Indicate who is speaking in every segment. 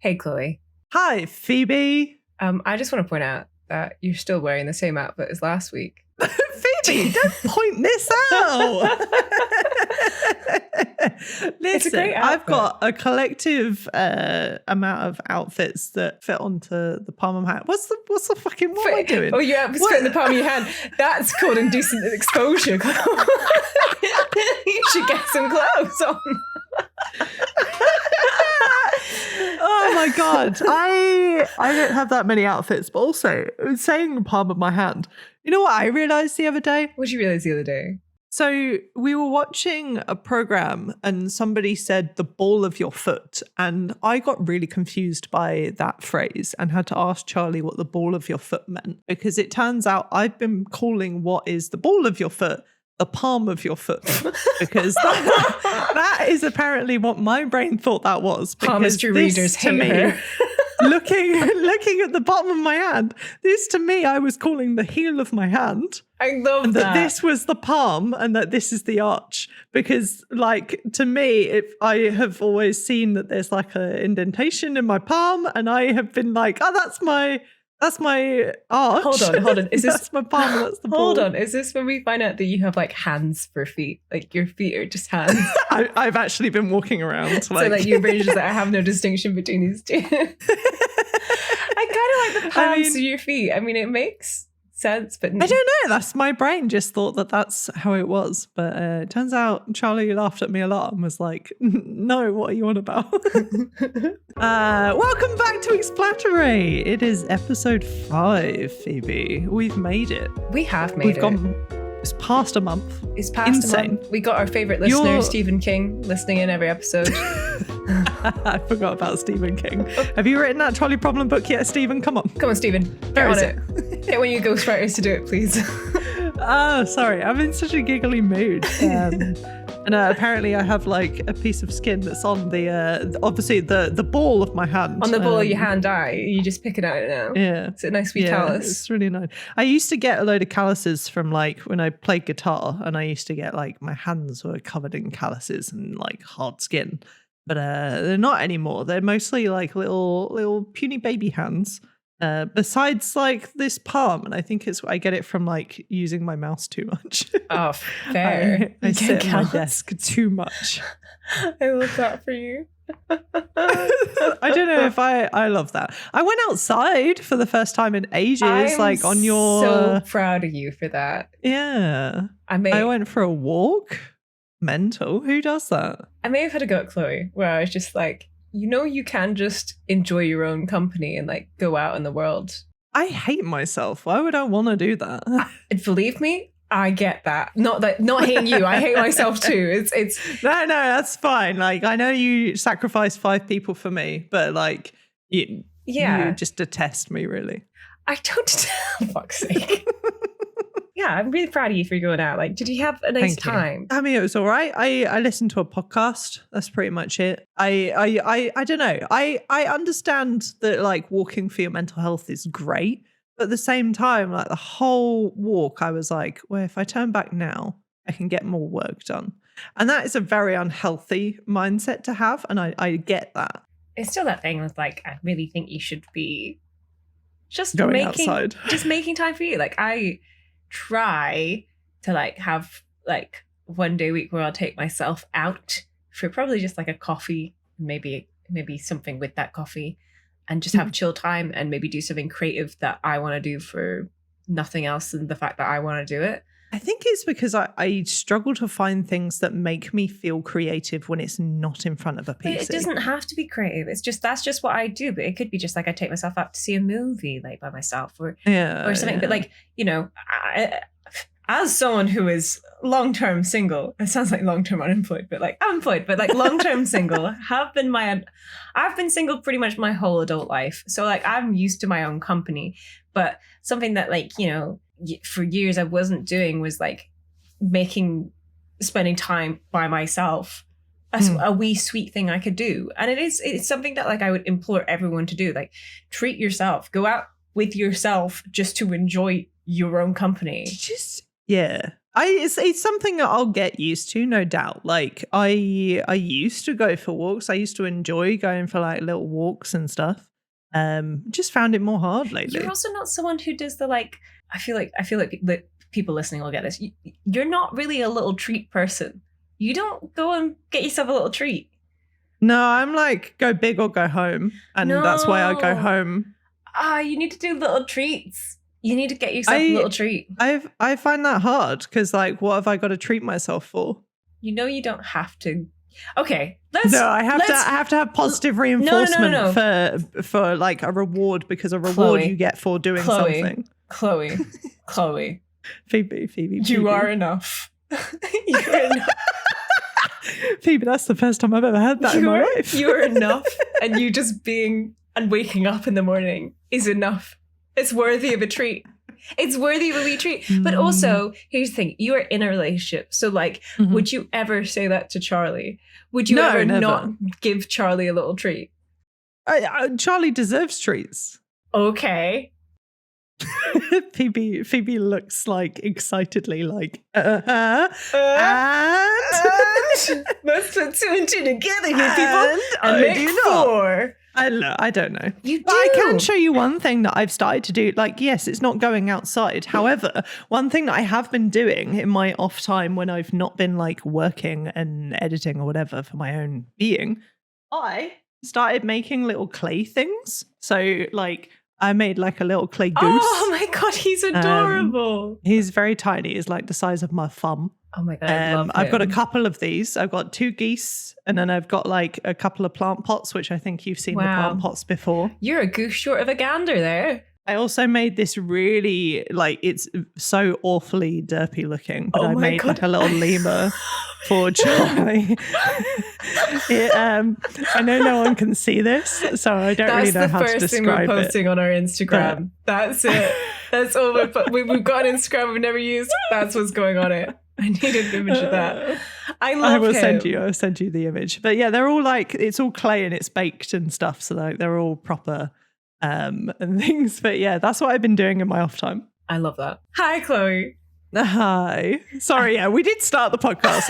Speaker 1: Hey, Chloe.
Speaker 2: Hi, Phoebe.
Speaker 1: I just want to point out that you're still wearing the same outfit as last week.
Speaker 2: Phoebe, don't point this out. Listen, I've got a collective amount of outfits that fit onto the palm of my hand. What's the fucking, what am I doing?
Speaker 1: Oh, your outfit's fit in the palm of your hand. That's called indecent exposure. You should get some clothes on.
Speaker 2: Oh my god, I don't have that many outfits, but also saying the palm of my hand. You know what I realized the other day?
Speaker 1: What did you realize the other day?
Speaker 2: So we were watching a program and somebody said the ball of your foot, and I got really confused by that phrase and had to ask Charlie what the ball of your foot meant, because it turns out I've been calling what is the ball of your foot the palm of your foot, because that is apparently what my brain thought that was.
Speaker 1: Palmistry readers hate her.
Speaker 2: looking at the bottom of my hand, this to me I was calling the heel of my hand.
Speaker 1: I love
Speaker 2: and
Speaker 1: that
Speaker 2: this was the palm and that this is the arch, because like to me, if I have always seen that there's like an indentation in my palm, and I have been like, oh, that's my arch.
Speaker 1: Hold on. Is this
Speaker 2: that's my palm? And that's the ball.
Speaker 1: Hold on. Is this when we find out that you have like hands for feet? Like your feet are just hands.
Speaker 2: I've actually been walking around.
Speaker 1: So like your brain is just like, I have no distinction between these two. I kind of like the palms of your feet. I mean, it makes sense, but
Speaker 2: I don't know. That's my brain just thought that that's how it was. But it turns out Charlie laughed at me a lot and was like, no, what are you on about? Welcome back to Explaterate. It is episode 5, Phoebe. We've made it.
Speaker 1: We have made it.
Speaker 2: It's past a month.
Speaker 1: It's past a month. We got our favourite listener, Stephen King, listening in every episode.
Speaker 2: I forgot about Stephen King. Have you written that trolley problem book yet, Stephen? Come on.
Speaker 1: Come on, Stephen. Get on it. Get one of your ghostwriters to do it, please.
Speaker 2: Oh, sorry. I'm in such a giggly mood. And apparently I have like a piece of skin that's on the, obviously the ball of my hand.
Speaker 1: On the ball of your hand, you just pick it out now.
Speaker 2: Yeah.
Speaker 1: It's a nice wee callus.
Speaker 2: It's really nice. I used to get a load of calluses from like when I played guitar, and I used to get like my hands were covered in calluses and like hard skin. But they're not anymore. They're mostly like little puny baby hands. Besides like this palm, and I think I get it from like using my mouse too much.
Speaker 1: Oh, fair.
Speaker 2: I sit at my desk too much.
Speaker 1: I love that for you.
Speaker 2: I don't know if I love that. I went outside for the first time in ages. I'm so
Speaker 1: proud of you for that.
Speaker 2: Yeah. I went for a walk. Mental. Who does that?
Speaker 1: I may have had a go at Chloe where I was just like, you can just enjoy your own company and like go out in the world.
Speaker 2: I hate myself. Why would I want to do that?
Speaker 1: Believe me, I get that. Not hating you. I hate myself too. It's
Speaker 2: no, that's fine. Like I know you sacrificed 5 people for me, but like you just detest me, really.
Speaker 1: I don't. For fuck's sake. Yeah, I'm really proud of you for going out. Like, did you have a nice time?
Speaker 2: I mean, it was all right. I listened to a podcast. That's pretty much it. I don't know. I understand that like walking for your mental health is great, but at the same time, like the whole walk, I was like, well, if I turn back now, I can get more work done. And that is a very unhealthy mindset to have, and I get that.
Speaker 1: It's still that thing with like, I really think you should be just
Speaker 2: outside,
Speaker 1: just making time for you. Like I try to like have like one day a week where I'll take myself out for probably just like a coffee, maybe something with that coffee, and just have chill time and maybe do something creative that I want to do for nothing else than the fact that I want to do it.
Speaker 2: I think it's because I struggle to find things that make me feel creative when it's not in front of a PC.
Speaker 1: But it doesn't have to be creative. That's just what I do. But it could be just like I take myself out to see a movie like by myself or something. Yeah. But like, as someone who is long-term single, it sounds like long-term unemployed, but like unemployed, but like long-term single, I've been single pretty much my whole adult life. So like I'm used to my own company. But something that like, for years I wasn't doing was like spending time by myself. That's a wee sweet thing I could do. And it's something that like I would implore everyone to do. Like treat yourself, go out with yourself just to enjoy your own company.
Speaker 2: It's something that I'll get used to, no doubt. Like I used to go for walks. I used to enjoy going for like little walks and stuff. Just found it more hard lately.
Speaker 1: You're also not someone who does the like. I feel like people listening will get this. You're not really a little treat person. You don't go and get yourself a little treat.
Speaker 2: No, I'm like go big or go home, and that's why I go home.
Speaker 1: You need to do little treats. You need to get yourself a little treat.
Speaker 2: I find that hard because, like, what have I got to treat myself for?
Speaker 1: You know, you don't have to. Okay,
Speaker 2: I have to have positive reinforcement for like a reward, because a reward
Speaker 1: Chloe,
Speaker 2: you get for doing something.
Speaker 1: Chloe,
Speaker 2: Phoebe,
Speaker 1: you are enough. You're enough.
Speaker 2: Phoebe, that's the first time I've ever had that in my life.
Speaker 1: You're enough, and you just being and waking up in the morning is enough. It's worthy of a treat. It's worthy of a wee treat. But also, here's the thing. You are in a relationship. So, like, would you ever say that to Charlie? Would you ever
Speaker 2: never.
Speaker 1: not give Charlie a little treat?
Speaker 2: Charlie deserves treats.
Speaker 1: Okay.
Speaker 2: Phoebe looks like excitedly like, and...
Speaker 1: Let's put 2 and 2 together here, people. And make 4.
Speaker 2: I don't know.
Speaker 1: You do.
Speaker 2: But I can show you one thing that I've started to do. Like, yes, it's not going outside. However, one thing that I have been doing in my off time when I've not been like working and editing or whatever for my own being, I started making little clay things. So like I made like a little clay goose.
Speaker 1: Oh my God, he's adorable.
Speaker 2: He's very tiny. He's like the size of my thumb.
Speaker 1: Oh my God, I love him.
Speaker 2: I've got a couple of these. I've got 2 geese, and then I've got like a couple of plant pots, which I think you've seen the plant pots before.
Speaker 1: You're a goose short of a gander there.
Speaker 2: I also made this really, like, it's so awfully derpy looking, but I made like a little lemur for Charlie. I know no one can see this, so I don't really know how to describe it. That's the first thing we're
Speaker 1: posting on our Instagram. That's it. That's all we've got an Instagram we've never used. That's what's going on it. I need an image of that. I will send
Speaker 2: you the image. But yeah, they're all like, it's all clay and it's baked and stuff. So like they're all proper and things. But yeah, that's what I've been doing in my off time.
Speaker 1: I love that. Hi, Chloe.
Speaker 2: Hi. Sorry, we did start the podcast.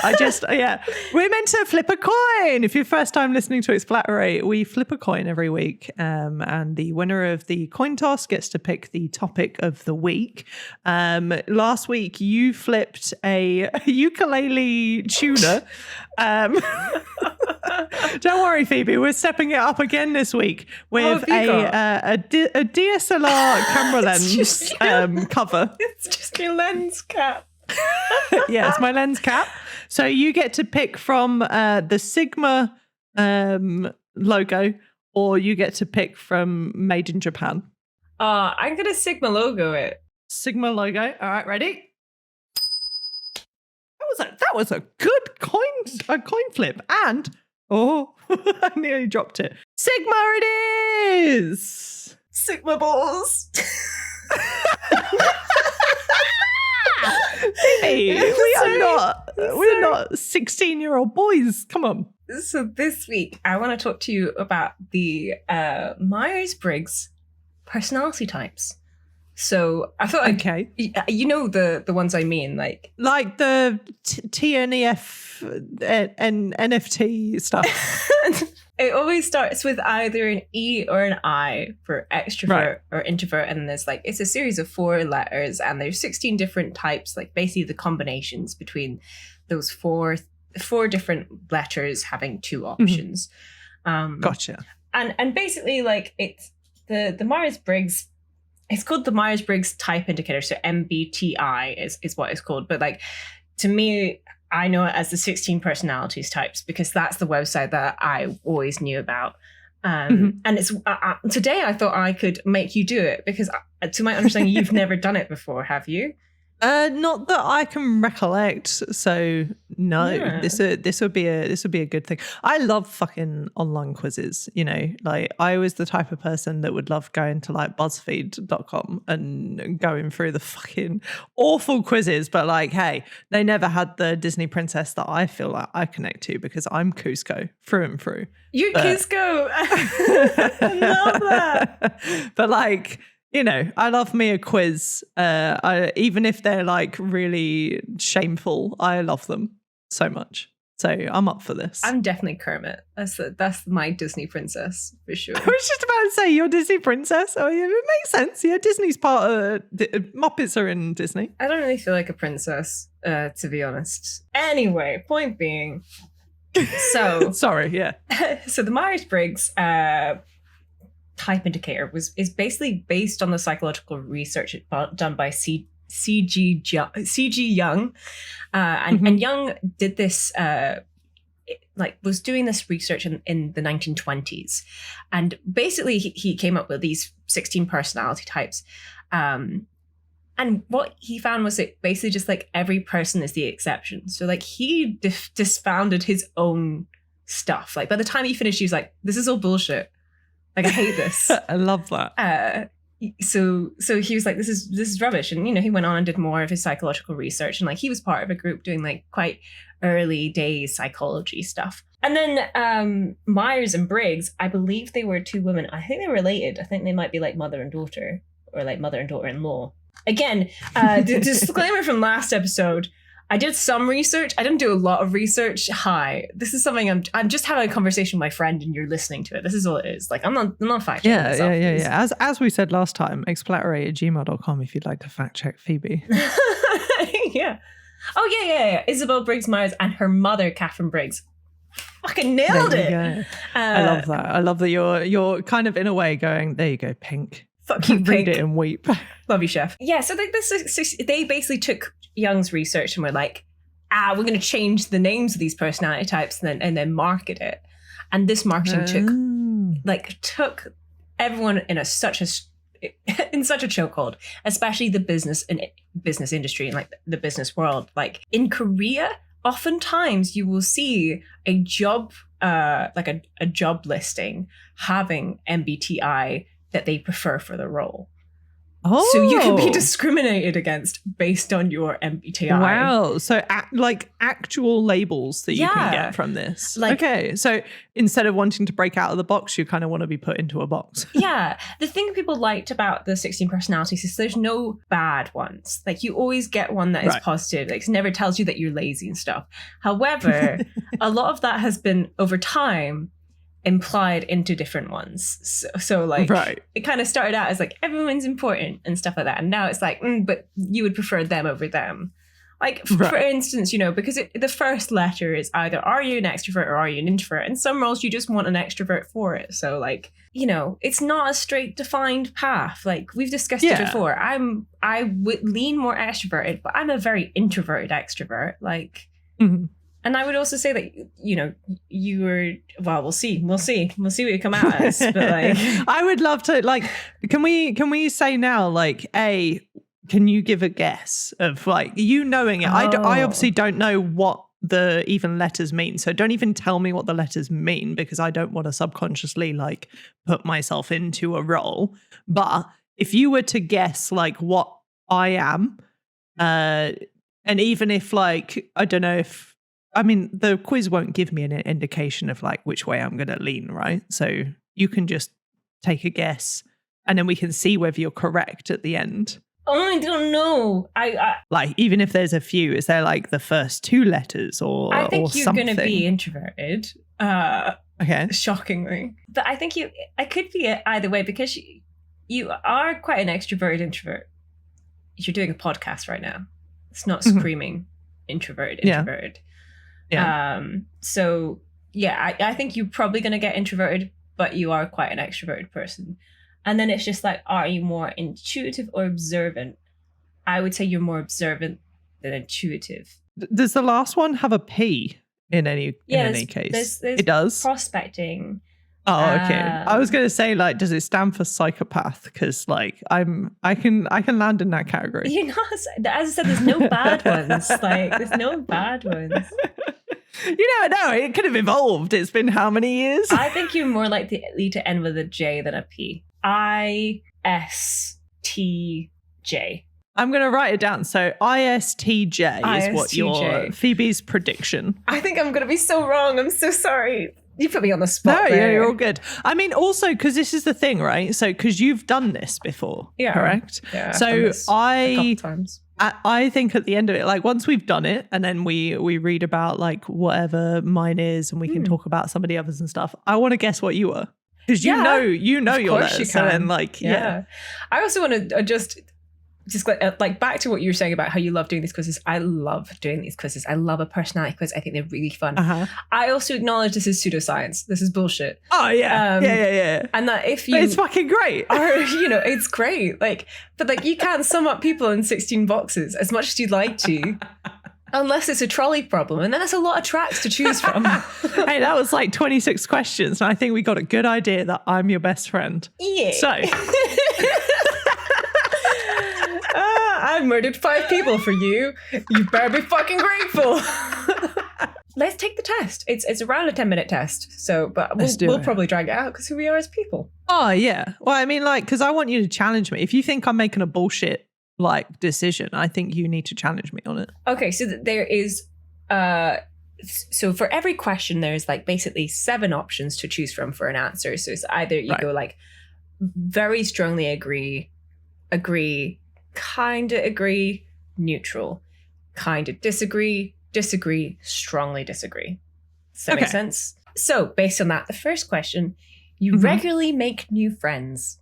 Speaker 2: We're meant to flip a coin. If you're first time listening to Explaterate, we flip a coin every week. And the winner of the coin toss gets to pick the topic of the week. Last week, you flipped a ukulele tuner. Don't worry, Phoebe. We're stepping it up again this week with a DSLR camera lens cover.
Speaker 1: It's just your lens cap.
Speaker 2: Yeah, it's my lens cap. So you get to pick from the Sigma logo, or you get to pick from Made in Japan.
Speaker 1: I'm going to Sigma logo it.
Speaker 2: Sigma logo. All right, ready? That was a good coin flip. And, I nearly dropped it. Sigma it is!
Speaker 1: Sigma balls.
Speaker 2: Hey, we're not 16-year-old boys. Come on.
Speaker 1: So this week, I want to talk to you about the Myers-Briggs personality types. So I thought,
Speaker 2: okay,
Speaker 1: you know the ones I mean, like
Speaker 2: the TNEF and NFT stuff.
Speaker 1: It always starts with either an E or an I for extrovert or introvert, and there's like it's a series of 4 letters, and there's 16 different types, like basically the combinations between those four different letters having 2 options.
Speaker 2: Gotcha.
Speaker 1: And basically, like it's the Myers-Briggs. It's called the Myers-Briggs Type Indicator, so MBTI is what it's called. But like to me, I know it as the 16 personalities types because that's the website that I always knew about. And it's today I thought I could make you do it because, to my understanding, you've never done it before, have you?
Speaker 2: Not that I can recollect. So no, yeah. This would be a good thing. I love fucking online quizzes. You know, like I was the type of person that would love going to like buzzfeed.com and going through the fucking awful quizzes. But like, hey, they never had the Disney princess that I feel like I connect to because I'm Kuzco through and through.
Speaker 1: You're Kuzco. I love that.
Speaker 2: But like, I love me a quiz. Even if they're like really shameful, I love them so much. So I'm up for this.
Speaker 1: I'm definitely Kermit. That's my Disney princess for sure.
Speaker 2: I was just about to say you're Disney princess. Oh yeah, it makes sense. Yeah, Disney's part of Muppets are in Disney.
Speaker 1: I don't really feel like a princess, to be honest. Anyway, point being, so
Speaker 2: sorry, yeah.
Speaker 1: So the Myers-Briggs type indicator is basically based on the psychological research done by C.G. Young, and Young did this, was doing this research in the 1920s, and basically he came up with these 16 personality types, and what he found was that basically just like every person is the exception. So like he disfounded his own stuff. Like by the time he finished, he was like, "This is all bullshit. Like I hate this."
Speaker 2: I love that.
Speaker 1: So he was like, this is rubbish. And, he went on and did more of his psychological research. And like, he was part of a group doing like quite early days psychology stuff. And then Myers and Briggs, I believe they were two women. I think they're related. I think they might be like mother and daughter, or like mother and daughter-in-law. Again, the disclaimer from last episode, I did some research. I didn't do a lot of research. Hi, this is something I'm just having a conversation with my friend, and you're listening to it. This is all it is. Like I'm not fact checking myself.
Speaker 2: Yeah. As we said last time, explaterate@gmail.com if you'd like to fact check Phoebe.
Speaker 1: Yeah. Oh yeah. Isabel Briggs Myers and her mother, Catherine Briggs. Fucking nailed it.
Speaker 2: I love that. I love that you're kind of in a way going, there you go, Pink.
Speaker 1: Fuck you, Pink.
Speaker 2: Read it and weep.
Speaker 1: Love you, chef. Yeah, so they basically took Young's research and were like, we're going to change the names of these personality types and then market it. And this marketing took everyone in such a chokehold, especially the business industry and like the business world. Like in Korea, oftentimes you will see a job, a job listing having MBTI that they prefer for the role.
Speaker 2: Oh.
Speaker 1: So you can be discriminated against based on your MBTI.
Speaker 2: Wow. So actual labels that you can get from this. Okay. So instead of wanting to break out of the box, you kind of want to be put into a box.
Speaker 1: Yeah. The thing people liked about the 16 personalities is there's no bad ones. Like you always get one that is positive. Like it never tells you that you're lazy and stuff. However, a lot of that has been over time implied into different ones. So like it kind of started out as like everyone's important and stuff like that, and now it's like but you would prefer them over them. Like for instance, because the first letter is either are you an extrovert or are you an introvert, and some roles you just want an extrovert for it. So like it's not a straight defined path. Like we've discussed it before. I would lean more extroverted, but I'm a very introverted extrovert. Like And I would also say that, you were, well, we'll see what you come out as. But like,
Speaker 2: I would love to, like, can we say now, like, can you give a guess of like, knowing it? I obviously don't know what the even letters mean. So don't even tell me what the letters mean, because I don't want to subconsciously like put myself into a role. But if you were to guess like what I am, and even if like, I don't know if, I mean, the quiz won't give me an indication of like which way I'm going to lean, right? So you can just take a guess and then we can see whether you're correct at the end.
Speaker 1: Oh, I don't know. I
Speaker 2: like, even if there's a few, is there like the first two letters or
Speaker 1: I think you're
Speaker 2: going
Speaker 1: to be introverted.
Speaker 2: Okay.
Speaker 1: Shockingly. But I think I could be either way, because you are quite an extroverted introvert. You're doing a podcast right now. It's not screaming introverted.
Speaker 2: Yeah.
Speaker 1: So yeah, I think you're probably going to get introverted, but you are quite an extroverted person. And then it's just like, are you more intuitive or observant? I would say you're more observant than intuitive.
Speaker 2: Does the last one have a P in any case?
Speaker 1: There's
Speaker 2: it does.
Speaker 1: Prospecting.
Speaker 2: Oh, okay. I was going to say, like, does it stand for psychopath? Because, like, I can land in that category.
Speaker 1: As I said, there's no bad ones. Like, there's no bad ones.
Speaker 2: You never know. It could have evolved. It's been how many years?
Speaker 1: I think you're more likely to end with a J than a P. ISTJ.
Speaker 2: I'm going to write it down. So ISTJ is what your Phoebe's prediction.
Speaker 1: I think I'm going to be so wrong. I'm so sorry. You put me on the spot.
Speaker 2: No,
Speaker 1: there.
Speaker 2: you're all good. I mean, also because this is the thing, right? So because you've done this before, correct?
Speaker 1: Yeah.
Speaker 2: So
Speaker 1: a couple times.
Speaker 2: I think at the end of it, like once we've done it, and then we read about like whatever mine is, and we can talk about somebody others and stuff. I want to guess what you were, because you know your letters. So then, like, yeah.
Speaker 1: I also want to just like back to what you were saying about how you love doing these quizzes. I love doing these quizzes. I love a personality quiz. I think they're really fun. I also acknowledge this is pseudoscience. This is bullshit.
Speaker 2: Oh yeah, yeah.
Speaker 1: And that if you,
Speaker 2: it's fucking great.
Speaker 1: Or it's great. Like, but like you can't sum up people in 16 boxes as much as you'd like to. Unless it's a trolley problem, and then that's a lot of tracks to choose from.
Speaker 2: Hey, that was like 26 questions, and I think we got a good idea that I'm your best friend.
Speaker 1: Yeah.
Speaker 2: So.
Speaker 1: I've murdered 5 people for you. You better be fucking grateful. Let's take the test. It's around a 10-minute test. So, but we'll probably drag it out because who we are as people.
Speaker 2: Oh, yeah. Well, I mean, like, because I want you to challenge me. If you think I'm making a bullshit, like, decision, I think you need to challenge me on it.
Speaker 1: Okay, so there is... so for every question, there's, like, basically 7 options to choose from for an answer. So it's either you go, like, very strongly agree, kind of agree, neutral, kind of disagree, strongly disagree. Does that make sense? So based on that, the first question, you regularly make new friends.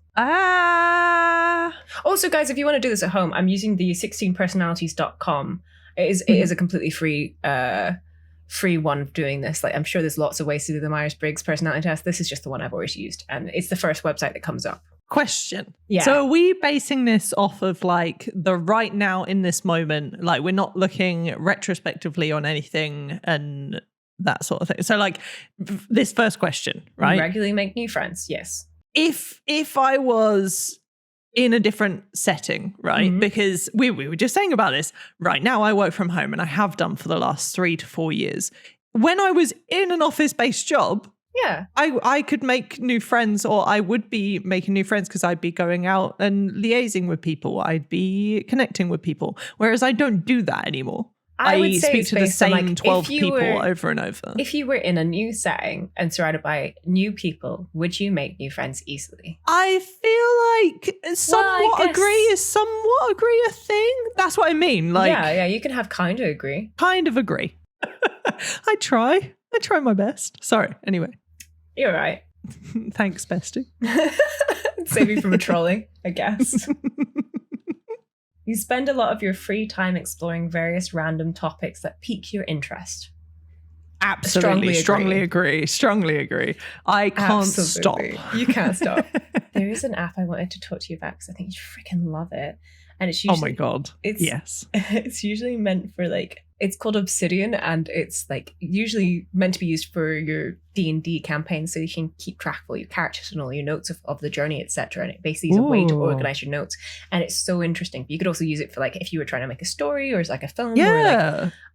Speaker 1: Also, guys, if you want to do this at home, I'm using the 16personalities.com. It is a completely free one of doing this. Like, I'm sure there's lots of ways to do the Myers-Briggs personality test. This is just the one I've always used, and it's the first website that comes up.
Speaker 2: Question.
Speaker 1: Yeah.
Speaker 2: So are we basing this off of like the right now in this moment? Like we're not looking retrospectively on anything and that sort of thing. So like this first question, right?
Speaker 1: You regularly make new friends. Yes.
Speaker 2: If I was in a different setting, right? Because we were just saying about this. Right now I work from home and I have done for the last 3 to 4 years. When I was in an office-based job,
Speaker 1: yeah,
Speaker 2: I could make new friends, or I would be making new friends because I'd be going out and liaising with people. I'd be connecting with people. Whereas I don't do that anymore.
Speaker 1: I would say
Speaker 2: speak to the same
Speaker 1: like,
Speaker 2: 12 people over and over.
Speaker 1: If you were in a new setting and surrounded by new people, would you make new friends easily?
Speaker 2: I feel like somewhat agree a thing. That's what I mean. Like,
Speaker 1: yeah, you can have kind of agree.
Speaker 2: Kind of agree. I try my best. Sorry. Anyway.
Speaker 1: You're right.
Speaker 2: Thanks, bestie.
Speaker 1: Save you from a trolley, I guess. You spend a lot of your free time exploring various random topics that pique your interest.
Speaker 2: Absolutely. Strongly agree. I can't stop.
Speaker 1: You can't stop. There is an app I wanted to talk to you about because I think you freaking love it. And it's usually,
Speaker 2: oh my God. Yes.
Speaker 1: It's usually meant for like, it's called Obsidian, and it's like usually meant to be used for your D&D campaign, so you can keep track of all your characters and all your notes of the journey, etc. And it basically is a way to organize your notes, and it's so interesting. You could also use it for like if you were trying to make a story or as like a film,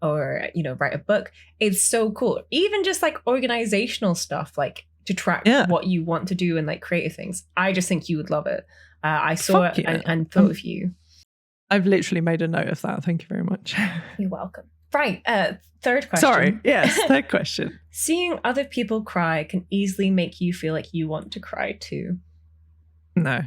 Speaker 1: or write a book. It's so cool. Even just like organizational stuff, like to track what you want to do and like creative things. I just think you would love it. I saw it and thought of you.
Speaker 2: I've literally made a note of that. Thank you very much.
Speaker 1: You're welcome. Right. Third question.
Speaker 2: Sorry. Yes. Third question.
Speaker 1: Seeing other people cry can easily make you feel like you want to cry too.
Speaker 2: No.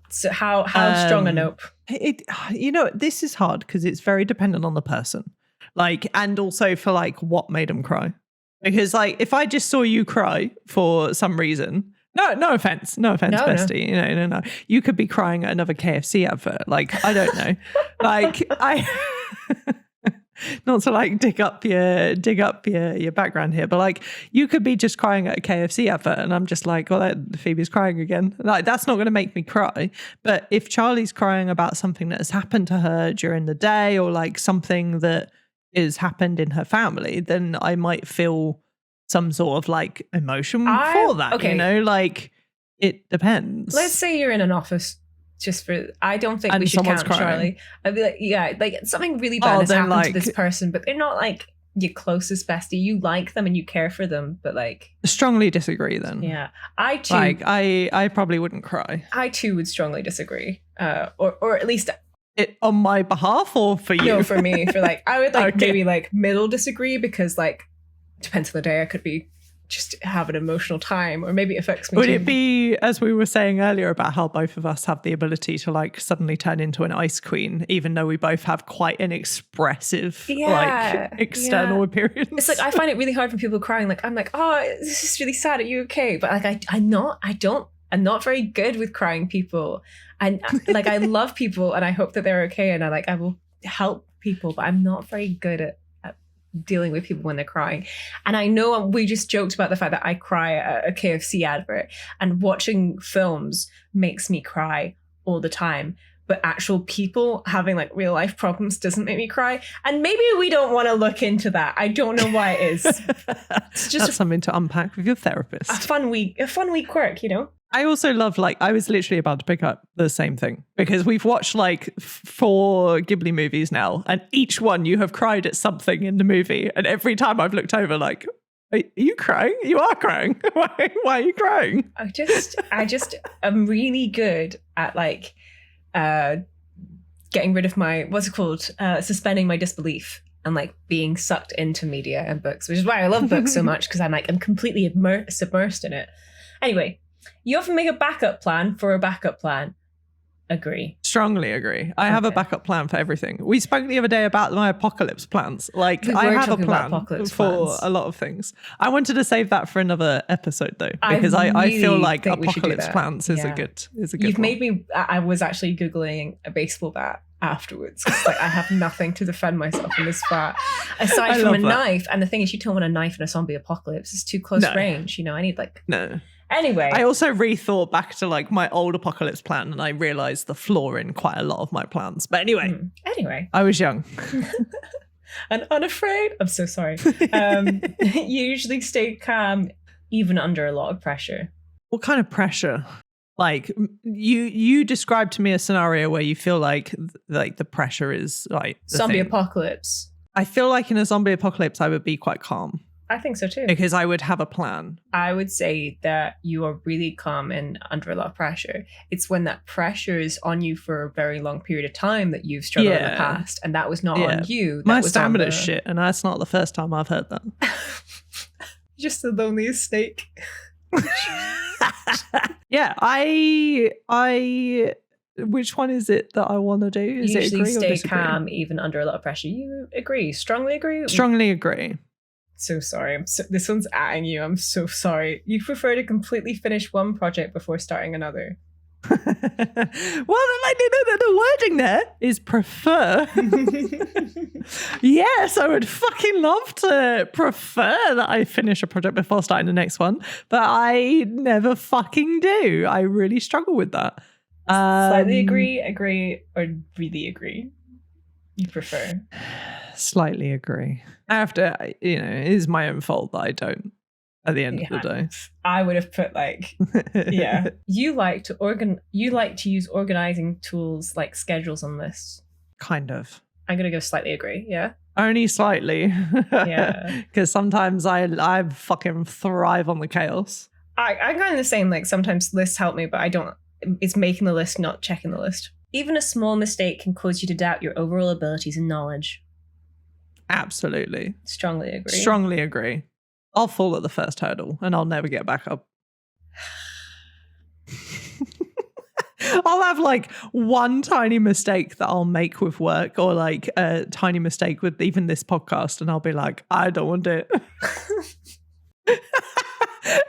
Speaker 1: So how strong a nope?
Speaker 2: This is hard because it's very dependent on the person. Like, and also for like what made them cry. Because like if I just saw you cry for some reason. No offense, bestie. No. You could be crying at another KFC advert. Like, I don't know. Like, not to like dig up your background here, but like you could be just crying at a KFC advert, and I'm just like, well, Phoebe's crying again. Like, that's not going to make me cry. But if Charlie's crying about something that has happened to her during the day, or like something that has happened in her family, then I might feel some sort of like emotion for that,
Speaker 1: okay.
Speaker 2: Like it depends.
Speaker 1: Let's say you're in an office I don't think we should count crying. Charlie. I'd be like, like something really bad has happened to this person, but they're not like your closest bestie. You like them and you care for them, but like.
Speaker 2: Strongly disagree then.
Speaker 1: Yeah. I too.
Speaker 2: Like I probably wouldn't cry.
Speaker 1: I too would strongly disagree. Or at least.
Speaker 2: It on my behalf or for you?
Speaker 1: No, for me. For like, I would like maybe like middle disagree because like, depends on the day. I could be just have an emotional time, or maybe it affects me
Speaker 2: Would
Speaker 1: too.
Speaker 2: it be, as we were saying earlier, about how both of us have the ability to like suddenly turn into an ice queen, even though we both have quite an expressive like external appearance?
Speaker 1: It's like I find it really hard for people crying. Like I'm like, oh, this is really sad. Are you okay? But like I'm not very good with crying people. And like I love people and I hope that they're okay, and I will help people, but I'm not very good at dealing with people when they're crying. And I know we just joked about the fact that I cry at a KFC advert, and watching films makes me cry all the time, but actual people having like real life problems doesn't make me cry. And maybe we don't want to look into that. I don't know why it is. It's just
Speaker 2: That's something to unpack with your therapist.
Speaker 1: a fun week quirk, you know?
Speaker 2: I also love, like, I was literally about to pick up the same thing because we've watched like 4 Ghibli movies now, and each one you have cried at something in the movie. And every time I've looked over, like, are you crying? You are crying. Why are you crying?
Speaker 1: I just am really good at like getting rid of my, suspending my disbelief and like being sucked into media and books, which is why I love books so much, because I'm completely submersed in it. Anyway. You often make a backup plan for a backup plan. Agree.
Speaker 2: Strongly agree. I have a backup plan for everything. We spoke the other day about my apocalypse plans. Like, I have a plan for a lot of things. I wanted to save that for another episode though, because I feel like apocalypse plans is a good
Speaker 1: You've
Speaker 2: one.
Speaker 1: made me, I was actually Googling a baseball bat afterwards, because like I have nothing to defend myself in this bat aside from a knife. And the thing is, you don't want a knife in a zombie apocalypse. It's too close range. You know, I need like...
Speaker 2: No.
Speaker 1: Anyway.
Speaker 2: I also rethought back to like my old apocalypse plan, and I realized the flaw in quite a lot of my plans. But anyway. I was young.
Speaker 1: And unafraid. I'm so sorry. You usually stay calm even under a lot of pressure.
Speaker 2: What kind of pressure? Like you described to me a scenario where you feel like the pressure is like
Speaker 1: zombie apocalypse.
Speaker 2: I feel like in a zombie apocalypse I would be quite calm.
Speaker 1: I think so too.
Speaker 2: Because I would have a plan.
Speaker 1: I would say that you are really calm and under a lot of pressure. It's when that pressure is on you for a very long period of time that you've struggled in the past. And that was not on you.
Speaker 2: My stamina is shit, and that's not the first time I've heard that.
Speaker 1: Just the loneliest snake.
Speaker 2: Yeah, I which one is it that I want to do? Is
Speaker 1: you
Speaker 2: it
Speaker 1: usually
Speaker 2: agree or
Speaker 1: stay
Speaker 2: disagree?
Speaker 1: calm even under a lot of pressure. You agree? Strongly agree?
Speaker 2: Strongly agree.
Speaker 1: So sorry. This one's atting you. I'm so sorry. You prefer to completely finish one project before starting another.
Speaker 2: Well, the wording there is prefer. Yes, I would fucking love to prefer that I finish a project before starting the next one, but I never fucking do. I really struggle with that.
Speaker 1: Slightly agree, or really agree? You prefer?
Speaker 2: Slightly agree. After, it is my own fault that I don't at the end of the day.
Speaker 1: I would have put like, yeah. You like to use organizing tools like schedules and lists.
Speaker 2: Kind of.
Speaker 1: I'm going to go slightly agree, yeah?
Speaker 2: Only slightly.
Speaker 1: Yeah.
Speaker 2: Because sometimes I fucking thrive on the chaos.
Speaker 1: I'm kind of the same. Like sometimes lists help me, but I don't. It's making the list, not checking the list. Even a small mistake can cause you to doubt your overall abilities and knowledge.
Speaker 2: Absolutely.
Speaker 1: Strongly agree.
Speaker 2: Strongly agree. I'll fall at the first hurdle and I'll never get back up. I'll have like one tiny mistake that I'll make with work, or like a tiny mistake with even this podcast, and I'll be like, I don't want it.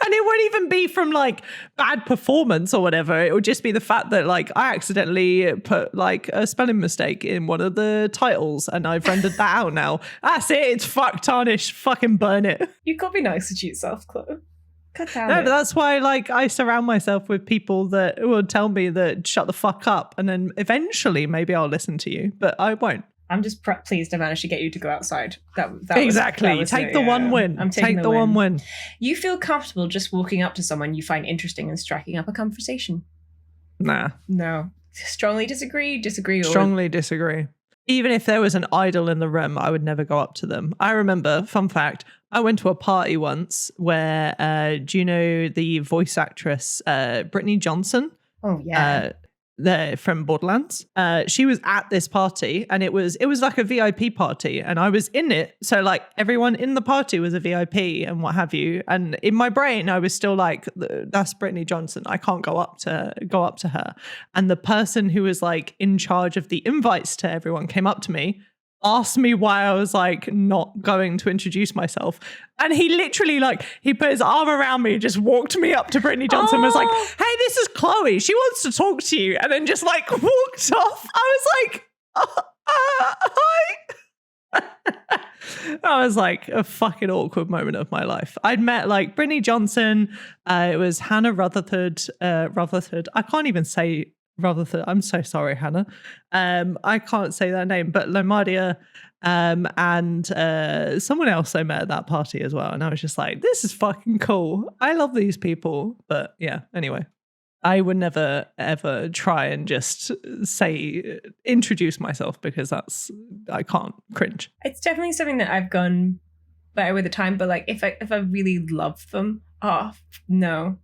Speaker 2: And it won't even be from like bad performance or whatever. It will just be the fact that like I accidentally put like a spelling mistake in one of the titles and I've rendered that out now. That's it. It's tarnished. Fucking burn it.
Speaker 1: You could be nice to yourself, Chloe.
Speaker 2: No, but that's why like I surround myself with people that will tell me that shut the fuck up, and then eventually maybe I'll listen to you, but I won't.
Speaker 1: I'm just pleased I managed to get you to go outside. That
Speaker 2: exactly.
Speaker 1: Was
Speaker 2: take the one win.
Speaker 1: I'm taking
Speaker 2: the one win.
Speaker 1: You feel comfortable just walking up to someone you find interesting and striking up a conversation?
Speaker 2: Nah.
Speaker 1: No. Strongly disagree.
Speaker 2: Strongly disagree. Even if there was an idol in the room, I would never go up to them. I remember, fun fact, I went to a party once where, do you know the voice actress Brittany Johnson?
Speaker 1: Oh, yeah.
Speaker 2: from Borderlands. She was at this party, and it was like a VIP party, and I was in it. So like everyone in the party was a VIP and what have you. And in my brain, I was still like, that's Brittany Johnson. I can't go up to her. And the person who was like in charge of the invites to everyone came up to me, asked me why I was like not going to introduce myself. And he literally like, he put his arm around me, just walked me up to Brittany Johnson and was like, hey, this is Chloe. She wants to talk to you. And then just like walked off. I was like, hi. That was like a fucking awkward moment of my life. I'd met like Brittany Johnson. It was Hannah Rutherford. I can't even say Rutherford. I'm so sorry, Hannah. I can't say that name, but Lomadia and someone else I met at that party as well. And I was just like, this is fucking cool. I love these people. But yeah, anyway, I would never, ever try and just introduce myself because I can't, cringe.
Speaker 1: It's definitely something that I've gone better with the time. But like, if I really love them, no.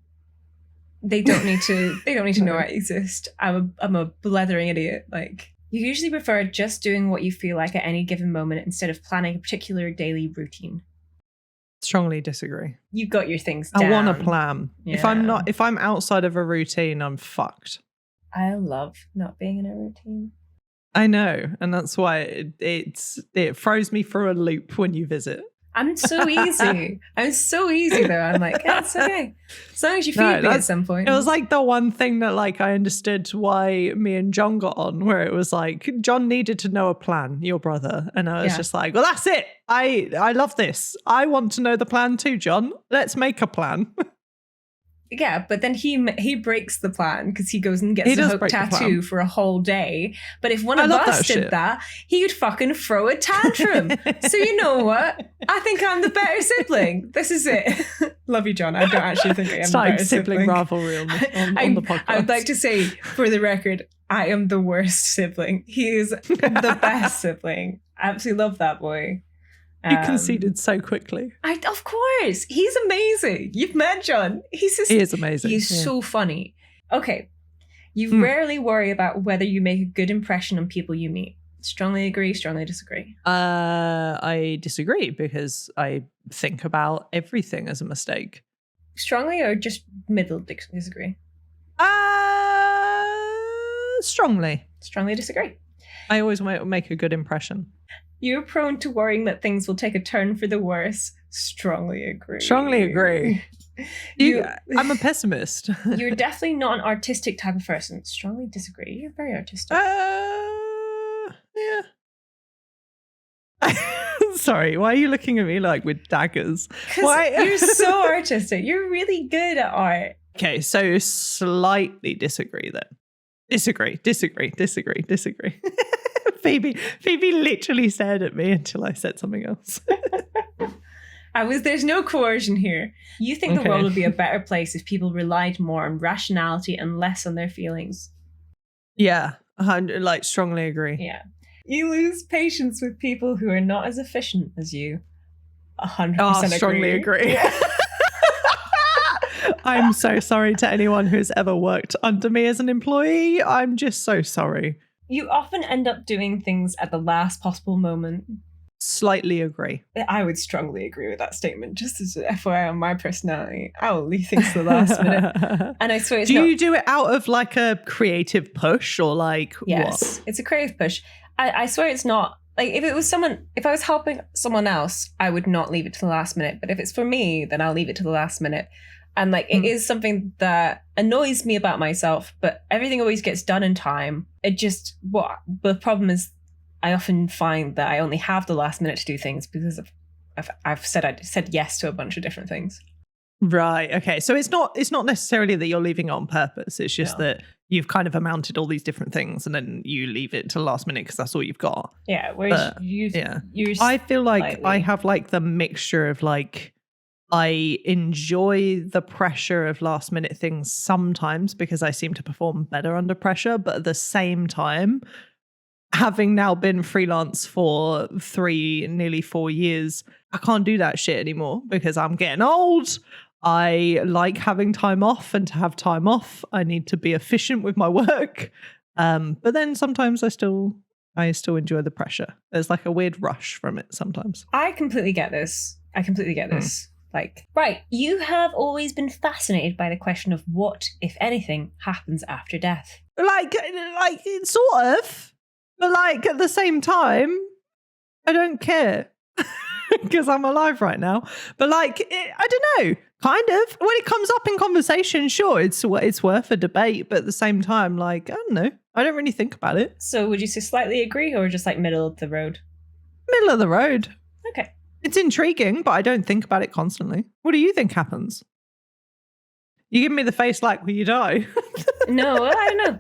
Speaker 1: They don't need to know I exist. I'm a blethering idiot. Like, you usually prefer just doing what you feel like at any given moment instead of planning a particular daily routine.
Speaker 2: Strongly disagree.
Speaker 1: You've got your things down.
Speaker 2: I want a plan.
Speaker 1: Yeah.
Speaker 2: If I'm outside of a routine, I'm fucked.
Speaker 1: I love not being in a routine.
Speaker 2: I know, and that's why it throws me for a loop when you visit.
Speaker 1: I'm so easy. I'm so easy though. I'm like, yeah, it's okay. As long as you feed me at some point.
Speaker 2: It was like the one thing that like I understood why me and John got on, where it was like John needed to know a plan, your brother. And I was just like, well, that's it. I love this. I want to know the plan too, John. Let's make a plan.
Speaker 1: Yeah, but then he breaks the plan because he goes and gets a hook tattoo for a whole day. But if one of us did that, he would fucking throw a tantrum. So you know what? I think I'm the better sibling. This is it. Love you, John. I don't actually think I am the better sibling.
Speaker 2: Rivalry on the podcast.
Speaker 1: I would like to say, for the record, I am the worst sibling. He is the best sibling. I absolutely love that boy.
Speaker 2: You conceded so quickly.
Speaker 1: Of course. He's amazing. You've met John. He is amazing. He's so funny. Okay. You rarely worry about whether you make a good impression on people you meet. Strongly agree, strongly disagree.
Speaker 2: I disagree because I think about everything as a mistake.
Speaker 1: Strongly or just middle disagree?
Speaker 2: Strongly.
Speaker 1: Strongly disagree.
Speaker 2: I always make a good impression.
Speaker 1: You're prone to worrying that things will take a turn for the worse. Strongly agree.
Speaker 2: Strongly agree. I'm a pessimist.
Speaker 1: You're definitely not an artistic type of person. Strongly disagree. You're very artistic.
Speaker 2: Yeah. Sorry, why are you looking at me like with daggers?
Speaker 1: Why? You're so artistic. You're really good at art.
Speaker 2: Okay, so slightly disagree then. Disagree. Phoebe literally stared at me until I said something else.
Speaker 1: There's no coercion here. You think the world would be a better place if people relied more on rationality and less on their feelings.
Speaker 2: Yeah, strongly agree.
Speaker 1: Yeah. You lose patience with people who are not as efficient as you. 100%
Speaker 2: strongly agree. Yeah. I'm so sorry to anyone who's ever worked under me as an employee. I'm just so sorry.
Speaker 1: You often end up doing things at the last possible moment.
Speaker 2: Slightly agree.
Speaker 1: I would strongly agree with that statement. Just as an FYI on my personality, I will leave things to the last minute. And I swear it's
Speaker 2: you do it out of like a creative push or like
Speaker 1: yes,
Speaker 2: what?
Speaker 1: It's a creative push. I swear it's not. Like if I was helping someone else, I would not leave it to the last minute. But if it's for me, then I'll leave it to the last minute. And like it is something that annoys me about myself, but everything always gets done in time. The problem is I often find that I only have the last minute to do things because I've said yes to a bunch of different things.
Speaker 2: Right. Okay. So it's not necessarily that you're leaving it on purpose. It's just that you've kind of amounted all these different things and then you leave it to the last minute because that's all you've got.
Speaker 1: Yeah. Whereas
Speaker 2: I feel like I have like the mixture of like, I enjoy the pressure of last minute things sometimes because I seem to perform better under pressure. But at the same time, having now been freelance for nearly 4 years, I can't do that shit anymore because I'm getting old. I like having time off, and to have time off, I need to be efficient with my work. But then sometimes I still enjoy the pressure. There's like a weird rush from it sometimes.
Speaker 1: I completely get this. Like, right, you have always been fascinated by the question of what, if anything, happens after death.
Speaker 2: Like sort of, but like at the same time, I don't care because I'm alive right now. But like, I don't know, kind of. When it comes up in conversation, sure, it's worth a debate. But at the same time, like, I don't know, I don't really think about it.
Speaker 1: So would you say slightly agree or just like middle of the road?
Speaker 2: Middle of the road.
Speaker 1: Okay.
Speaker 2: It's intriguing, but I don't think about it constantly. What do you think happens? You give me the face like, will you die?
Speaker 1: No, I don't know.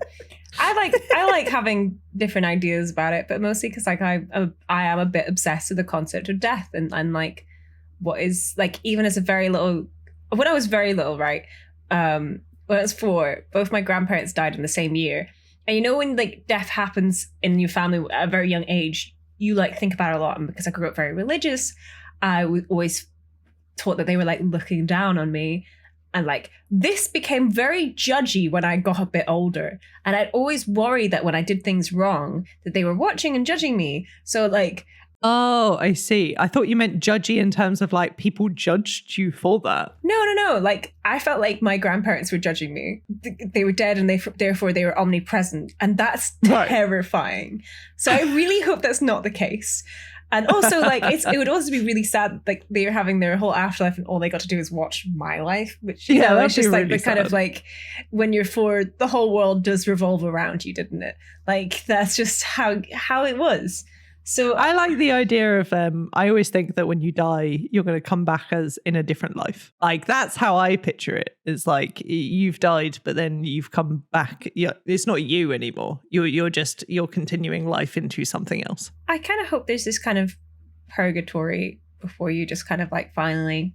Speaker 1: I like having different ideas about it, but mostly because like I am a bit obsessed with the concept of death and like what is like, even as when I was very little, right? When I was 4, both my grandparents died in the same year. And you know when like death happens in your family at a very young age, you like think about it a lot. And because I grew up very religious, I was always taught that they were like looking down on me. And like this became very judgy when I got a bit older. And I'd always worry that when I did things wrong, that they were watching and judging me. So like,
Speaker 2: oh, I see. I thought you meant judgy in terms of like people judged you for that.
Speaker 1: No. Like I felt like my grandparents were judging me. They were dead and therefore they were omnipresent. And that's terrifying. So I really hope that's not the case. And also like it would also be really sad like they were having their whole afterlife and all they got to do is watch my life, which you know, it's just like really the kind of like when you're 4, the whole world does revolve around you, didn't it? Like that's just how it was. So
Speaker 2: I like the idea of I always think that when you die, you're going to come back as in a different life. Like that's how I picture it. It's like you've died, but then you've come back. It's not you anymore. You're continuing life into something else.
Speaker 1: I kind of hope there's this kind of purgatory before you just kind of like finally,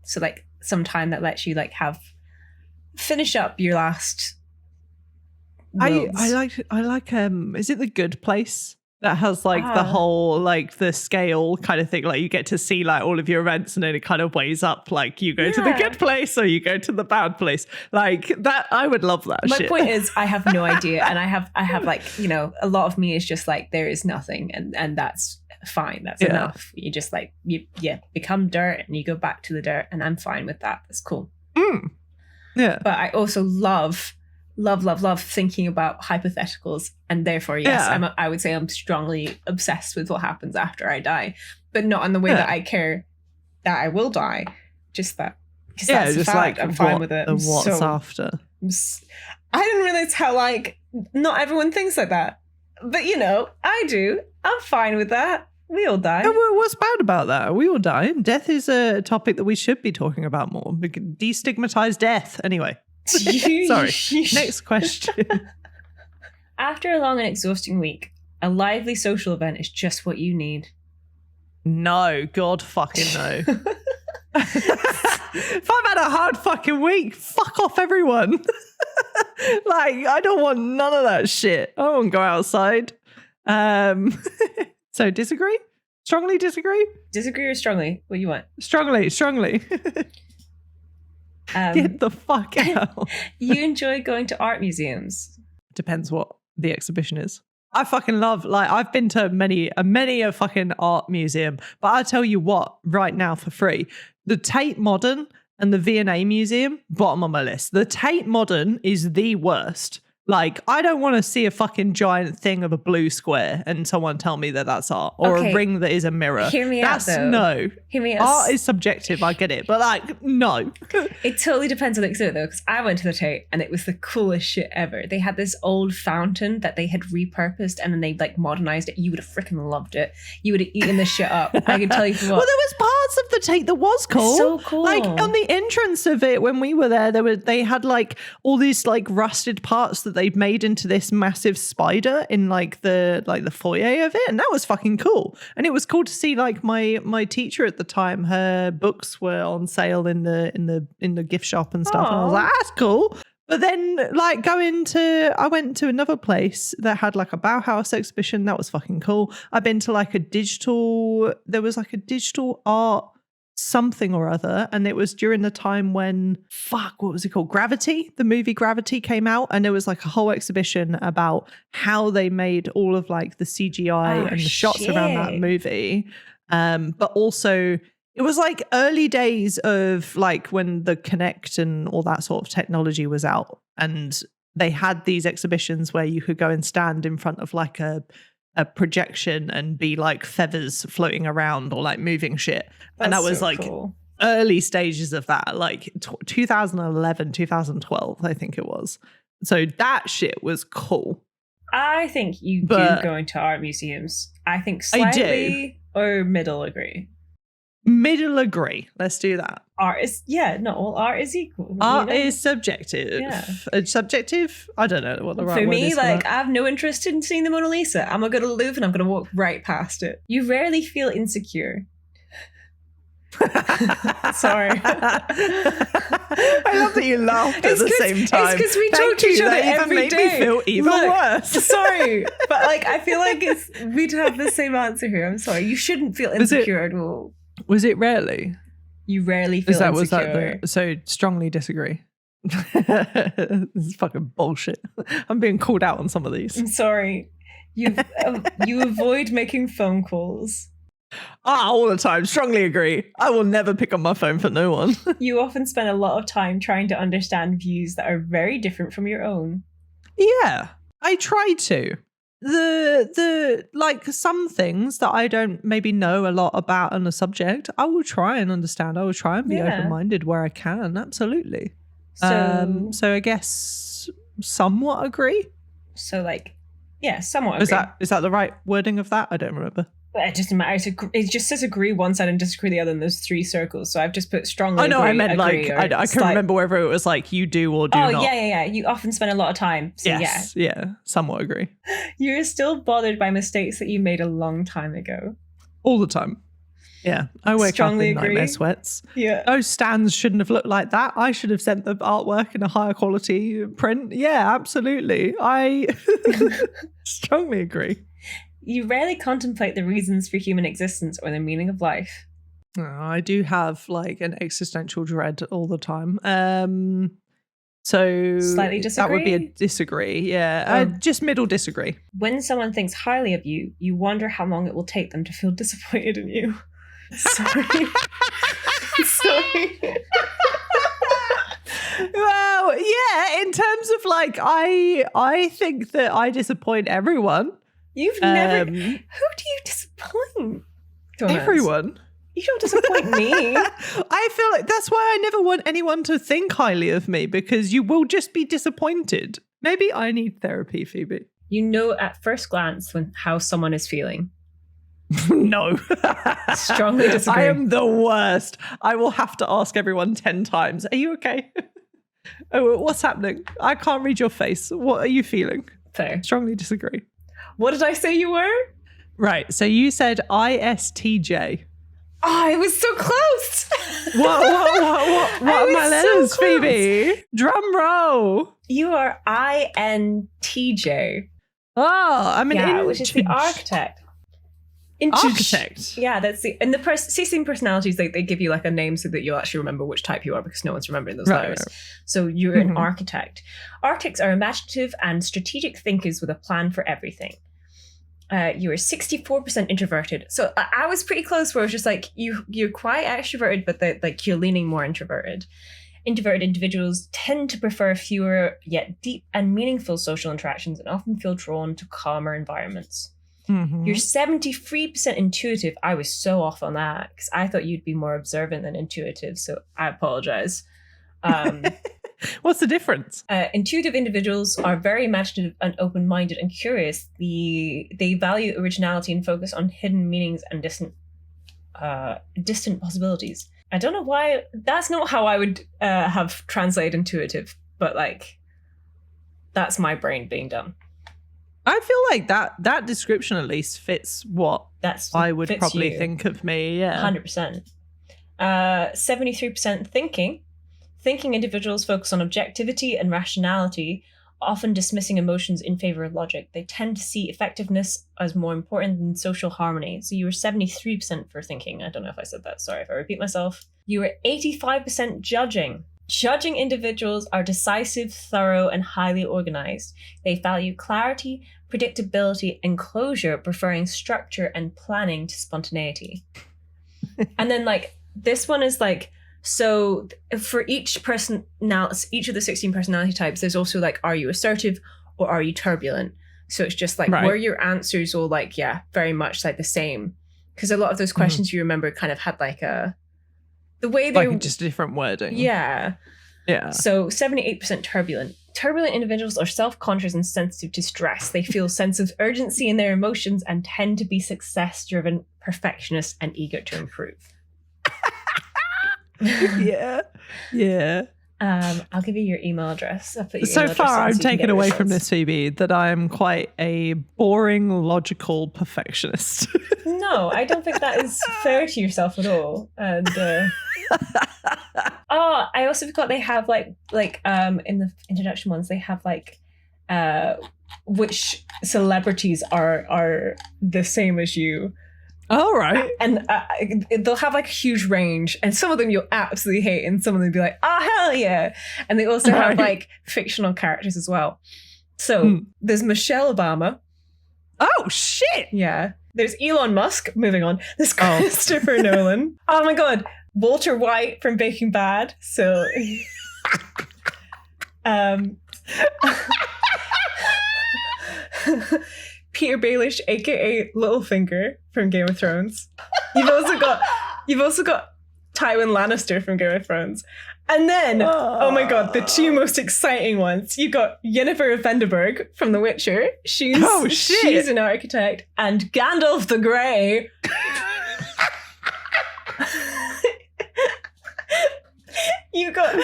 Speaker 1: so like some time that lets you like finish up your last.
Speaker 2: I like is it The Good Place? That has like the whole like the scale kind of thing, like you get to see like all of your events and then it kind of weighs up, like you go to the good place or you go to the bad place, like that. I would love that.
Speaker 1: My point is I have no idea, and I have like, you know, a lot of me is just like there is nothing, and that's fine, that's enough. You just like you become dirt and you go back to the dirt, and I'm fine with that. That's cool.
Speaker 2: Yeah,
Speaker 1: but I also love thinking about hypotheticals, and therefore I would say I'm strongly obsessed with what happens after I die, but not in the way that I care that I will die, just that because that's a fact. Like I'm fine with it.
Speaker 2: What's after?
Speaker 1: I didn't realize how like not everyone thinks like that, but you know I do. I'm fine with that. We all die.
Speaker 2: And what's bad about that? We all die. Death is a topic that we should be talking about more. We can destigmatize death anyway. Sorry. Next question.
Speaker 1: After a long and exhausting week, a lively social event is just what you need.
Speaker 2: No, God fucking no. If I've had a hard fucking week, fuck off everyone. Like, I don't want none of that shit. I don't want to go outside. So disagree? Strongly disagree?
Speaker 1: Disagree or strongly? What do you want?
Speaker 2: Strongly. Get the fuck out.
Speaker 1: You enjoy going to art museums?
Speaker 2: Depends what the exhibition is. I fucking love, like, I've been to many a fucking art museum, but I'll tell you what, right now for free, the Tate Modern and the V&A Museum, bottom of my list. The Tate Modern is the worst. Like, I don't want to see a fucking giant thing of a blue square and someone tell me that that's art, or a ring that is a mirror.
Speaker 1: Hear me out, though.
Speaker 2: No.
Speaker 1: Hear me out.
Speaker 2: Art is subjective, I get it, but like, no.
Speaker 1: It totally depends on the exhibit, though, because I went to the Tate and it was the coolest shit ever. They had this old fountain that they had repurposed and then they like modernized it. You would have freaking loved it. You would have eaten the shit up. I can tell you for what.
Speaker 2: Well, there was parts of the Tate that was cool.
Speaker 1: So cool.
Speaker 2: Like on the entrance of it, when we were there, they had like all these like rusted parts that they'd made into this massive spider in like the foyer of it, and that was fucking cool. And it was cool to see like my teacher at the time, her books were on sale in the gift shop and stuff. Aww. And I was like, that's cool. But then like I went to another place that had like a Bauhaus exhibition. That was fucking cool. I've been to like there was like a digital art something or other, and it was during the time when what was it called? Gravity. The movie Gravity came out, and there was like a whole exhibition about how they made all of like the CGI and the shots around that movie. But also it was like early days of like when the Kinect and all that sort of technology was out, and they had these exhibitions where you could go and stand in front of like a projection and be like feathers floating around or like moving shit. And that was so like cool. Early stages of that, like 2011, 2012, I think it was. So that shit was cool.
Speaker 1: I think you do go into art museums. I think slightly or middle agree.
Speaker 2: Middle agree. Let's do that.
Speaker 1: Art is, not all art is equal.
Speaker 2: Art is subjective. Yeah. Subjective? I don't know what the right word is.
Speaker 1: For me, like, I have no interest in seeing the Mona Lisa. I'm going to go to the Louvre and I'm going to walk right past it. You rarely feel insecure. Sorry.
Speaker 2: I love that you laughed at the same time.
Speaker 1: It's because we talk to each other every day.
Speaker 2: Made me feel even worse.
Speaker 1: Sorry, but like I feel like we'd have the same answer here. I'm sorry. You shouldn't feel insecure at all.
Speaker 2: Was it rarely?
Speaker 1: You rarely feel insecure. Was that
Speaker 2: so strongly disagree. This is fucking bullshit. I'm being called out on some of these.
Speaker 1: I'm sorry. You avoid making phone calls.
Speaker 2: All the time. Strongly agree. I will never pick up my phone for no one.
Speaker 1: You often spend a lot of time trying to understand views that are very different from your own.
Speaker 2: Yeah, I try to. The like some things that I don't maybe know a lot about on a subject, I will try and understand. I will try and be open-minded where I can. Absolutely. So I guess somewhat agree.
Speaker 1: So like, somewhat agree.
Speaker 2: Is that the right wording of that? I don't remember.
Speaker 1: But it doesn't matter. It just says agree one side and disagree the other, and there's 3 circles. So I've just put strongly.
Speaker 2: I know.
Speaker 1: Agree,
Speaker 2: I meant like I can remember whether it was like you do or do not.
Speaker 1: Oh yeah. You often spend a lot of time. So
Speaker 2: yes, yeah, somewhat agree.
Speaker 1: You're still bothered by mistakes that you made a long time ago.
Speaker 2: All the time. Yeah, I wake up in nightmare sweats.
Speaker 1: Yeah,
Speaker 2: those stands shouldn't have looked like that. I should have sent the artwork in a higher quality print. Yeah, absolutely. I strongly agree.
Speaker 1: You rarely contemplate the reasons for human existence or the meaning of life.
Speaker 2: Oh, I do have like an existential dread all the time. So
Speaker 1: slightly disagree?
Speaker 2: That would be a disagree. Yeah, just middle disagree.
Speaker 1: When someone thinks highly of you, you wonder how long it will take them to feel disappointed in you. Sorry. Sorry.
Speaker 2: Well, yeah, in terms of like, I think that I disappoint everyone.
Speaker 1: You've never... Who do you disappoint?
Speaker 2: Everyone.
Speaker 1: You don't disappoint me.
Speaker 2: I feel like that's why I never want anyone to think highly of me, because you will just be disappointed. Maybe I need therapy, Phoebe.
Speaker 1: You know at first glance how someone is feeling.
Speaker 2: No.
Speaker 1: Strongly disagree.
Speaker 2: I am the worst. I will have to ask everyone 10 times. Are you okay? Oh, what's happening? I can't read your face. What are you feeling?
Speaker 1: Fair.
Speaker 2: Strongly disagree.
Speaker 1: What did I say you were?
Speaker 2: Right. So you said ISTJ.
Speaker 1: Oh, I was so close.
Speaker 2: What are my letters, so Phoebe? Drum roll.
Speaker 1: You are INTJ.
Speaker 2: Oh, I'm an
Speaker 1: which is the architect.
Speaker 2: Architect.
Speaker 1: Yeah, that's the and the C-theme personalities. They give you like a name so that you'll actually remember which type you are, because no one's remembering those letters. Right. So you're an architect. Architects are imaginative and strategic thinkers with a plan for everything. You are 64% introverted. So I was pretty close, where it was just like you're quite extroverted, but like you're leaning more introverted. Introverted individuals tend to prefer fewer yet deep and meaningful social interactions and often feel drawn to calmer environments. Mm-hmm. You're 73% intuitive. I was so off on that because I thought you'd be more observant than intuitive. So I apologize.
Speaker 2: What's the difference?
Speaker 1: Intuitive individuals are very imaginative and open-minded and curious. They value originality and focus on hidden meanings and distant possibilities. I don't know why. That's not how I would have translated intuitive, but like that's my brain being dumb.
Speaker 2: I feel like that description at least fits what I would probably think of me. Yeah,
Speaker 1: 100%. 73% thinking. Thinking individuals focus on objectivity and rationality, often dismissing emotions in favor of logic. They tend to see effectiveness as more important than social harmony. So you were 73% for thinking. I don't know if I said that. Sorry if I repeat myself. You were 85% judging. Judging individuals are decisive, thorough, and highly organized. They value clarity, predictability, and closure, preferring structure and planning to spontaneity. And then like this one is like, so for each person now, each of the 16 personality types, there's also like, are you assertive or are you turbulent? So it's just like, were your answers all like, yeah, very much like the same? Because a lot of those questions you remember kind of had like the way they
Speaker 2: like just different wording.
Speaker 1: Yeah.
Speaker 2: Yeah.
Speaker 1: So 78% turbulent. Turbulent individuals are self-conscious and sensitive to stress. They feel a sense of urgency in their emotions and tend to be success-driven, perfectionist, and eager to improve.
Speaker 2: Yeah. Yeah.
Speaker 1: I'll give you your email address.
Speaker 2: So far, I'm taken away from this, Phoebe, that I'm quite a boring, logical perfectionist.
Speaker 1: No, I don't think that is fair to yourself at all. And I also forgot they have like in the introduction ones, they have like which celebrities are the same as you.
Speaker 2: All right.
Speaker 1: And they'll have like a huge range, and some of them you'll absolutely hate, and some of them will be like, oh, hell yeah. And they also have like fictional characters as well. So there's Michelle Obama.
Speaker 2: Oh, shit.
Speaker 1: Yeah. There's Elon Musk. Moving on. There's Christopher Nolan. Oh my God. Walter White from Breaking Bad. So, Peter Baelish, aka Littlefinger from Game of Thrones. You've also got Tywin Lannister from Game of Thrones. And then, oh my God, the two most exciting ones. You got Yennefer of Vengerberg from The Witcher. She's an architect. And Gandalf the Grey. You got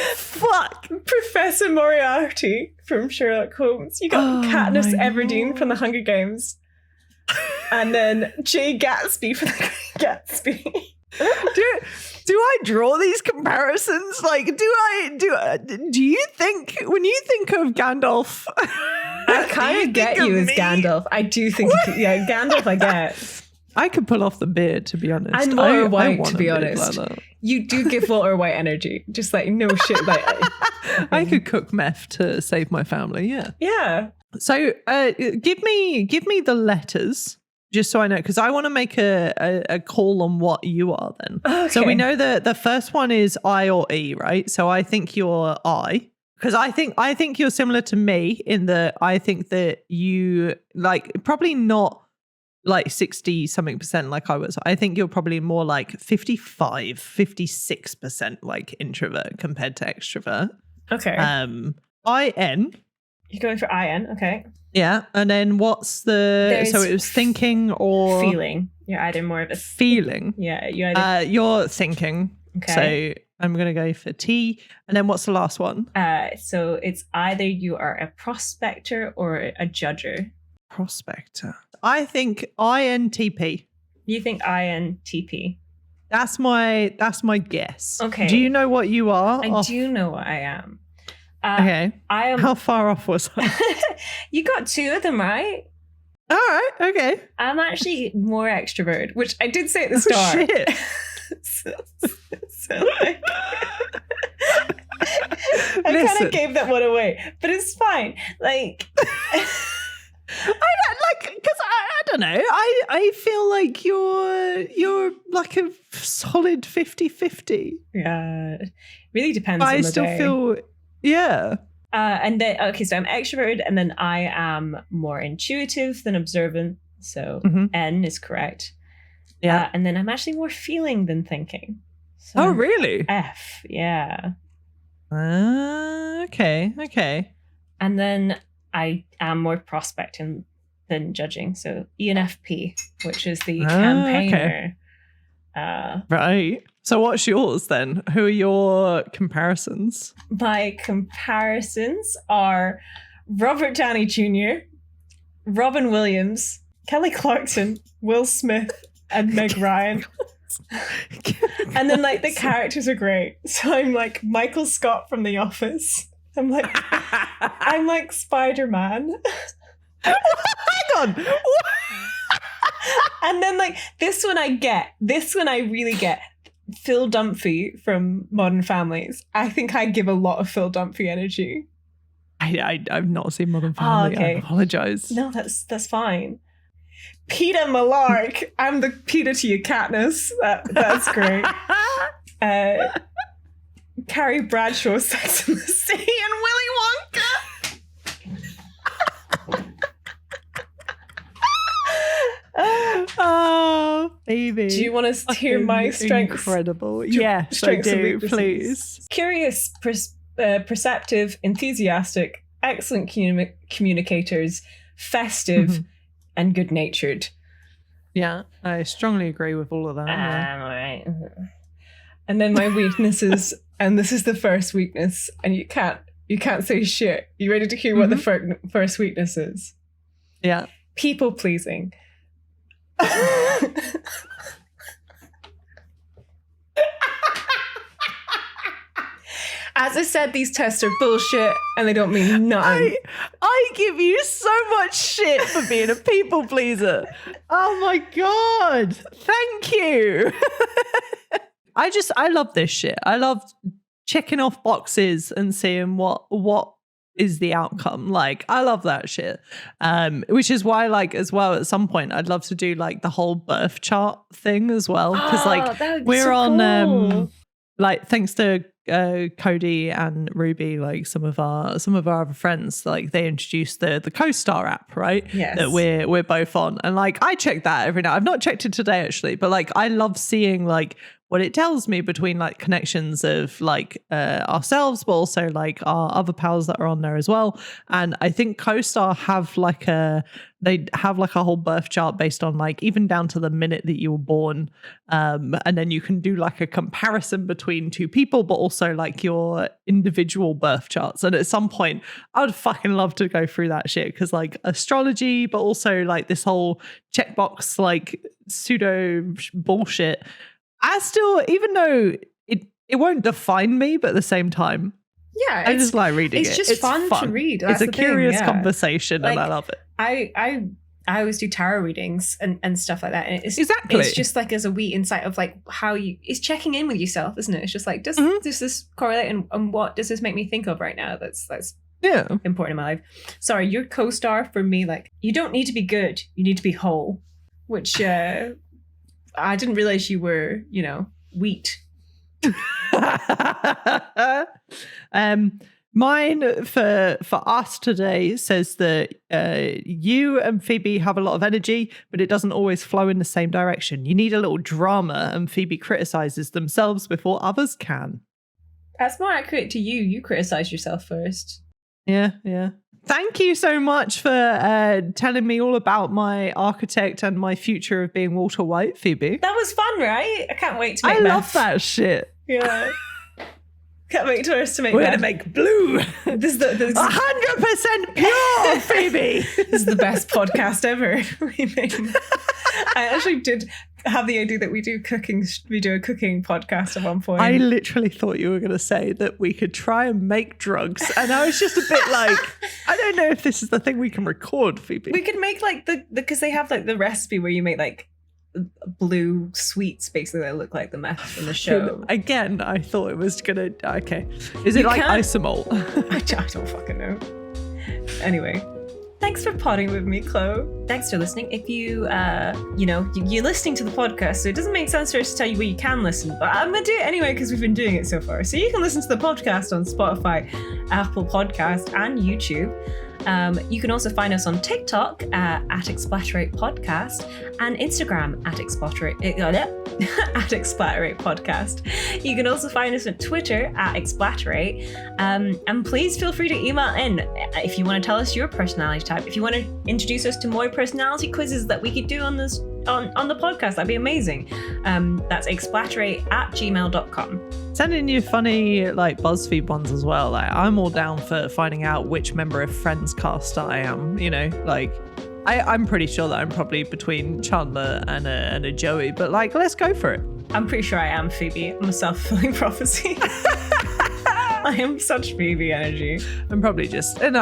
Speaker 1: Professor Moriarty from Sherlock Holmes. You got Katniss Everdeen from The Hunger Games. And then Jay Gatsby from The Great Gatsby.
Speaker 2: Do I draw these comparisons? Like, do you think, when you think of Gandalf,
Speaker 1: I kind of get you as Gandalf. I do think, Gandalf I get.
Speaker 2: I could pull off the beard, to be honest.
Speaker 1: And Walter White, to be honest. Like you do give Walter White energy. Just like, no shit. Like,
Speaker 2: I could cook meth to save my family, yeah.
Speaker 1: Yeah.
Speaker 2: So give me the letters, just so I know, because I want to make a call on what you are then. Okay. So we know that the first one is I or E, right? So I think you're I. Because I think you're similar to me in that I think that you, like, probably not like 60 something percent like I was. I think you're probably more like 56% like introvert compared to extrovert.
Speaker 1: Okay.
Speaker 2: IN.
Speaker 1: You're going for IN, okay.
Speaker 2: Yeah. And then what's so it was thinking or
Speaker 1: feeling. You're either more of a
Speaker 2: feeling.
Speaker 1: Yeah,
Speaker 2: you're thinking. Okay. So I'm gonna go for T. And then what's the last one?
Speaker 1: So it's either you are a prospector or a judger.
Speaker 2: Prospector. I think INTP.
Speaker 1: You think INTP?
Speaker 2: That's my guess.
Speaker 1: Okay.
Speaker 2: Do you know what you are?
Speaker 1: I do know what I am.
Speaker 2: Okay.
Speaker 1: I am.
Speaker 2: How far off was I?
Speaker 1: You got two of them right.
Speaker 2: All right. Okay.
Speaker 1: I'm actually more extrovert, which I did say at the start.
Speaker 2: Oh, shit.
Speaker 1: I kind of gave that one away, but it's fine. Like.
Speaker 2: Because I don't know. I feel like you're like a solid 50-50.
Speaker 1: Yeah, it really depends on the day.
Speaker 2: I still feel, yeah.
Speaker 1: And then, okay, so I'm extroverted, and then I am more intuitive than observant. So N is correct. Yeah. And then I'm actually more feeling than thinking. So
Speaker 2: oh, really?
Speaker 1: F, yeah.
Speaker 2: Okay.
Speaker 1: And then I am more prospecting than judging. So ENFP, which is the campaigner.
Speaker 2: Okay. Right. So what's yours then? Who are your comparisons?
Speaker 1: My comparisons are Robert Downey Jr., Robin Williams, Kelly Clarkson, Will Smith, and Meg Ryan. And then like the characters are great. So I'm like Michael Scott from The Office. I'm like Spider-Man.
Speaker 2: Hang on.
Speaker 1: And then like this one I really get. Phil Dunphy from Modern Families. I think I give a lot of Phil Dunphy energy.
Speaker 2: I've not seen Modern Family.
Speaker 1: Okay.
Speaker 2: I apologize.
Speaker 1: No, that's fine. Peter Malark. I'm the Peter to your Katniss. That's great. Carrie Bradshaw, Sex and the City, and Willy Wonka.
Speaker 2: Oh, Phoebe.
Speaker 1: Do you want to hear my strengths?
Speaker 2: Incredible. Yes, I do, please.
Speaker 1: Curious, perceptive, enthusiastic, excellent communicators, festive, and good-natured.
Speaker 2: Yeah, I strongly agree with all of that.
Speaker 1: All right. And then my weaknesses, and this is the first weakness, and you can't say shit. You ready to hear what the first weakness is?
Speaker 2: Yeah.
Speaker 1: People pleasing. As I said, these tests are bullshit and they don't mean nothing.
Speaker 2: I give you so much shit for being a people pleaser. Oh my God. Thank you. I love this shit. I love checking off boxes and seeing what is the outcome. Like, I love that shit. Which is why, like, as well, at some point I'd love to do like the whole birth chart thing as well. Because like we're so on cool. Like, thanks to Cody and Ruby, like some of our other friends, like they introduced the CoStar app, right?
Speaker 1: Yes.
Speaker 2: That we're both on. And like I check that every now. I've not checked it today actually, but like I love seeing like what it tells me between like connections of like ourselves, but also like our other pals that are on there as well. And I think CoStar have like a whole birth chart based on like even down to the minute that you were born. And then you can do like a comparison between two people, but also like your individual birth charts. And at some point I would fucking love to go through that shit, because like astrology, but also like this whole checkbox like pseudo bullshit, I still, even though it won't define me, but at the same time,
Speaker 1: yeah,
Speaker 2: I just like reading it.
Speaker 1: It's just fun to read. That's
Speaker 2: it's a curious conversation, like, and I love it.
Speaker 1: I always do tarot readings and stuff like that. And it's just like as a wee insight of like how it's checking in with yourself, isn't it? It's just like, does this correlate, and what does this make me think of right now? That's important in my life. Sorry, your co-star for me, like, you don't need to be good, you need to be whole, which I didn't realize you were, wheat.
Speaker 2: Mine for us today says that you and Phoebe have a lot of energy, but it doesn't always flow in the same direction. You need a little drama, and Phoebe criticizes themselves before others can.
Speaker 1: That's more accurate to you. You criticize yourself first.
Speaker 2: Yeah. Thank you so much for telling me all about my architect and my future of being Walter White, Phoebe.
Speaker 1: That was fun, right? I can't wait to make
Speaker 2: I love that shit.
Speaker 1: Yeah. Can't wait for us to make
Speaker 2: We're going to make blue.
Speaker 1: This is
Speaker 2: 100% pure, Phoebe.
Speaker 1: This is the best podcast ever. I actually did have the idea that we do a cooking podcast at one point.
Speaker 2: I literally thought you were going to say that we could try and make drugs, and I was just a bit like, I don't know if this is the thing we can record, Phoebe.
Speaker 1: We could make like because they have like the recipe where you make like blue sweets basically that look like the meth in the show.
Speaker 2: Again, I thought it was gonna. Okay, is it like isomalt?
Speaker 1: I don't fucking know. Anyway, thanks for potting with me, Chloe. Thanks for listening. If you're listening to the podcast, so it doesn't make sense for us to tell you where you can listen, but I'm gonna do it anyway because we've been doing it so far. So you can listen to the podcast on Spotify, Apple Podcast, and YouTube. You can also find us on TikTok at Explaterate Podcast and Instagram at Explaterate Podcast. You can also find us on Twitter at Explaterate. And please feel free to email in if you want to tell us your personality type. If you want to introduce us to more personality quizzes that we could do on this on the podcast, that'd be amazing. That's explaterate@gmail.com.
Speaker 2: Send in your funny like BuzzFeed ones as well. Like, I'm all down for finding out which member of Friends cast I am. I'm pretty sure that I'm probably between Chandler and a Joey, but like, let's go for it.
Speaker 1: I'm pretty sure I am Phoebe. I'm a self-fulfilling prophecy. I am such Phoebe energy.
Speaker 2: I'm probably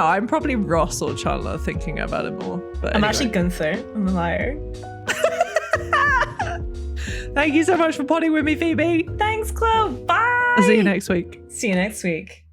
Speaker 2: I'm probably Ross or Chandler thinking about it more. But
Speaker 1: I'm
Speaker 2: anyway.
Speaker 1: actually Gunther. I'm a liar.
Speaker 2: Thank you so much for potting with me, Phoebe.
Speaker 1: Thanks, Chloe. Bye.
Speaker 2: I'll see you next week.
Speaker 1: See you next week.